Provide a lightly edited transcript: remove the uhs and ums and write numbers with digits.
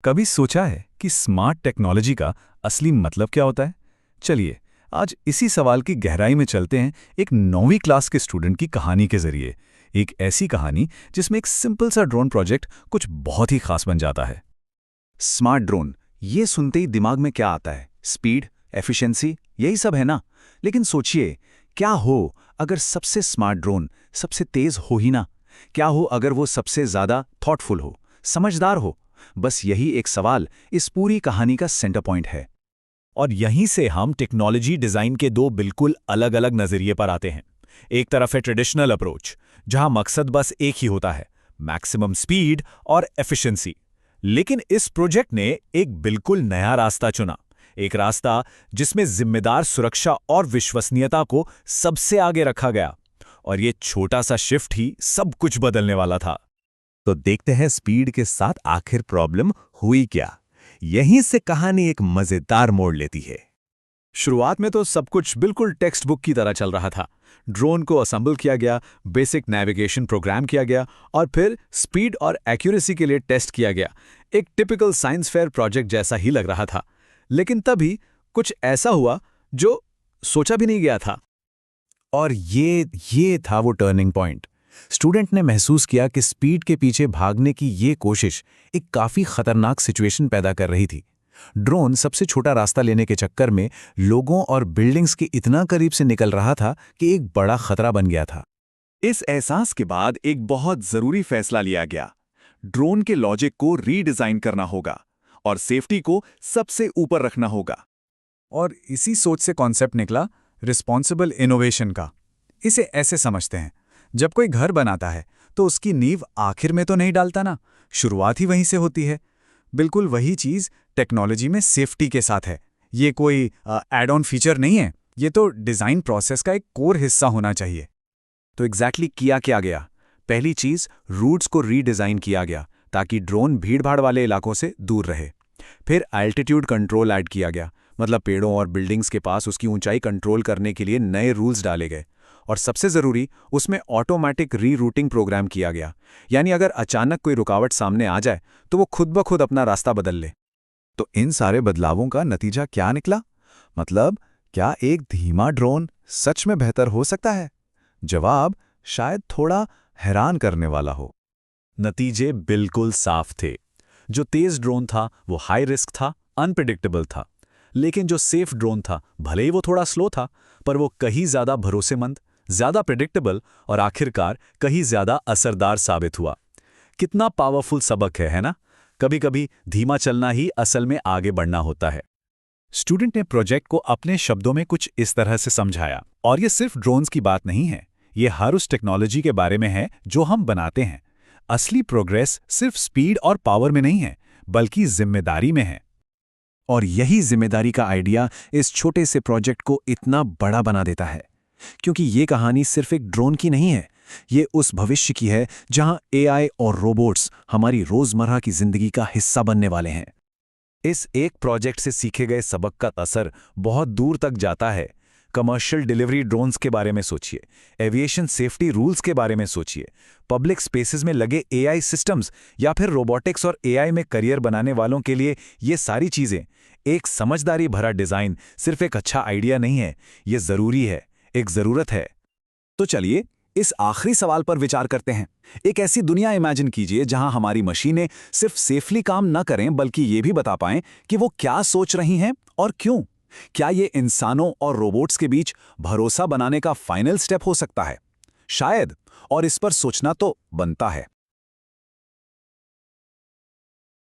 कभी सोचा है कि स्मार्ट टेक्नोलॉजी का असली मतलब क्या होता है? चलिए, आज इसी सवाल की गहराई में चलते हैं एक 9वीं क्लास के स्टूडेंट की कहानी के जरिए। एक ऐसी कहानी जिसमें एक सिंपल सा ड्रोन प्रोजेक्ट कुछ बहुत ही खास बन जाता है। स्मार्ट ड्रोन, ये सुनते ही दिमाग में क्या आता है? स्पीड, एफिशिएंसी, यही सब है ना? लेकिन सोचिए, क्या हो अगर सबसे स्मार्ट ड्रोन सबसे तेज हो ही ना? क्या हो अगर वो सबसे ज्यादा थॉटफुल हो, समझदार हो? बस यही एक सवाल इस पूरी कहानी का सेंटर पॉइंट है। और यहीं से हम टेक्नोलॉजी डिजाइन के दो बिल्कुल अलग अलग नजरिए पर आते हैं। एक तरफ है ट्रेडिशनल अप्रोच, जहां मकसद बस एक ही होता है, मैक्सिमम स्पीड और एफिशिएंसी। लेकिन इस प्रोजेक्ट ने एक बिल्कुल नया रास्ता चुना, एक रास्ता जिसमें जिम्मेदार सुरक्षा और विश्वसनीयता को सबसे आगे रखा गया। और ये छोटा सा शिफ्ट ही सब कुछ बदलने वाला था। तो देखते हैं स्पीड के साथ आखिर प्रॉब्लम हुई क्या। यहीं से कहानी एक मजेदार मोड़ लेती है। शुरुआत में तो सब कुछ बिल्कुल टेक्स्ट बुक की तरह चल रहा था। ड्रोन को असेंबल किया गया, बेसिक नेविगेशन प्रोग्राम किया गया और फिर स्पीड और एक्यूरेसी के लिए टेस्ट किया गया। एक टिपिकल साइंस फेयर प्रोजेक्ट जैसा ही लग रहा था। लेकिन तभी कुछ ऐसा हुआ जो सोचा भी नहीं गया था। और ये था वो टर्निंग पॉइंट। स्टूडेंट ने महसूस किया कि स्पीड के पीछे भागने की ये कोशिश एक काफी खतरनाक सिचुएशन पैदा कर रही थी। ड्रोन सबसे छोटा रास्ता लेने के चक्कर में लोगों और बिल्डिंग्स के इतना करीब से निकल रहा था कि एक बड़ा खतरा बन गया था। इस एहसास के बाद एक बहुत जरूरी फैसला लिया गया। ड्रोन के लॉजिक को रीडिजाइन करना होगा और सेफ्टी को सबसे ऊपर रखना होगा। और इसी सोच से कॉन्सेप्ट निकला रिस्पॉन्सिबल इनोवेशन का। इसे ऐसे समझते हैं, जब कोई घर बनाता है तो उसकी नींव आखिर में तो नहीं डालता ना, शुरुआत ही वहीं से होती है। बिल्कुल वही चीज टेक्नोलॉजी में सेफ्टी के साथ है। ये कोई एड ऑन फीचर नहीं है, ये तो डिजाइन प्रोसेस का एक कोर हिस्सा होना चाहिए। तो एग्जैक्टली किया क्या गया? पहली चीज, रूट्स को रीडिजाइन किया गया ताकि ड्रोन भीड़भाड़ वाले इलाकों से दूर रहे। फिर एल्टीट्यूड कंट्रोल ऐड किया गया, मतलब पेड़ों और बिल्डिंग्स के पास उसकी ऊंचाई कंट्रोल करने के लिए नए रूल्स डाले गए। और सबसे जरूरी, उसमें ऑटोमेटिक रीरूटिंग प्रोग्राम किया गया, यानी अगर अचानक कोई रुकावट सामने आ जाए तो वो खुद ब खुद अपना रास्ता बदल ले। तो इन सारे बदलावों का नतीजा क्या निकला? मतलब, क्या एक धीमा ड्रोन सच में बेहतर हो सकता है? जवाब शायद थोड़ा हैरान करने वाला हो। नतीजे बिल्कुल साफ थे। जो तेज ड्रोन था वो हाई रिस्क था, अनप्रिडिक्टेबल था। लेकिन जो सेफ ड्रोन था, भले ही वो थोड़ा स्लो था, पर वो कहीं ज्यादा भरोसेमंद, ज्यादा प्रिडिक्टेबल और आखिरकार कहीं ज्यादा असरदार साबित हुआ। कितना पावरफुल सबक है ना? कभी कभी धीमा चलना ही असल में आगे बढ़ना होता है। स्टूडेंट ने प्रोजेक्ट को अपने शब्दों में कुछ इस तरह से समझाया, और ये सिर्फ ड्रोन्स की बात नहीं है, ये हर उस टेक्नोलॉजी के बारे में है जो हम बनाते हैं। असली प्रोग्रेस सिर्फ स्पीड और पावर में नहीं है, बल्कि जिम्मेदारी में है। और यही जिम्मेदारी का आइडिया इस छोटे से प्रोजेक्ट को इतना बड़ा बना देता है, क्योंकि ये कहानी सिर्फ एक ड्रोन की नहीं है, ये उस भविष्य की है जहां एआई और रोबोट्स हमारी रोजमर्रा की जिंदगी का हिस्सा बनने वाले हैं। इस एक प्रोजेक्ट से सीखे गए सबक का असर बहुत दूर तक जाता है। कमर्शियल डिलीवरी ड्रोन्स के बारे में सोचिए, एविएशन सेफ्टी रूल्स के बारे में सोचिए, पब्लिक स्पेसेस में लगे एआई सिस्टम्स, या फिर रोबोटिक्स और एआई में करियर बनाने वालों के लिए ये सारी चीजें। एक समझदारी भरा डिजाइन सिर्फ एक अच्छा आइडिया नहीं है, ये जरूरी है, एक जरूरत है। तो चलिए इस आखिरी सवाल पर विचार करते हैं। एक ऐसी दुनिया इमेजिन कीजिए जहां हमारी मशीनें सिर्फ सेफली काम न करें, बल्कि ये भी बता पाएं कि वो क्या सोच रही हैं और क्यों। क्या ये इंसानों और रोबोट्स के बीच भरोसा बनाने का फाइनल स्टेप हो सकता है? शायद, और इस पर सोचना तो बनता है।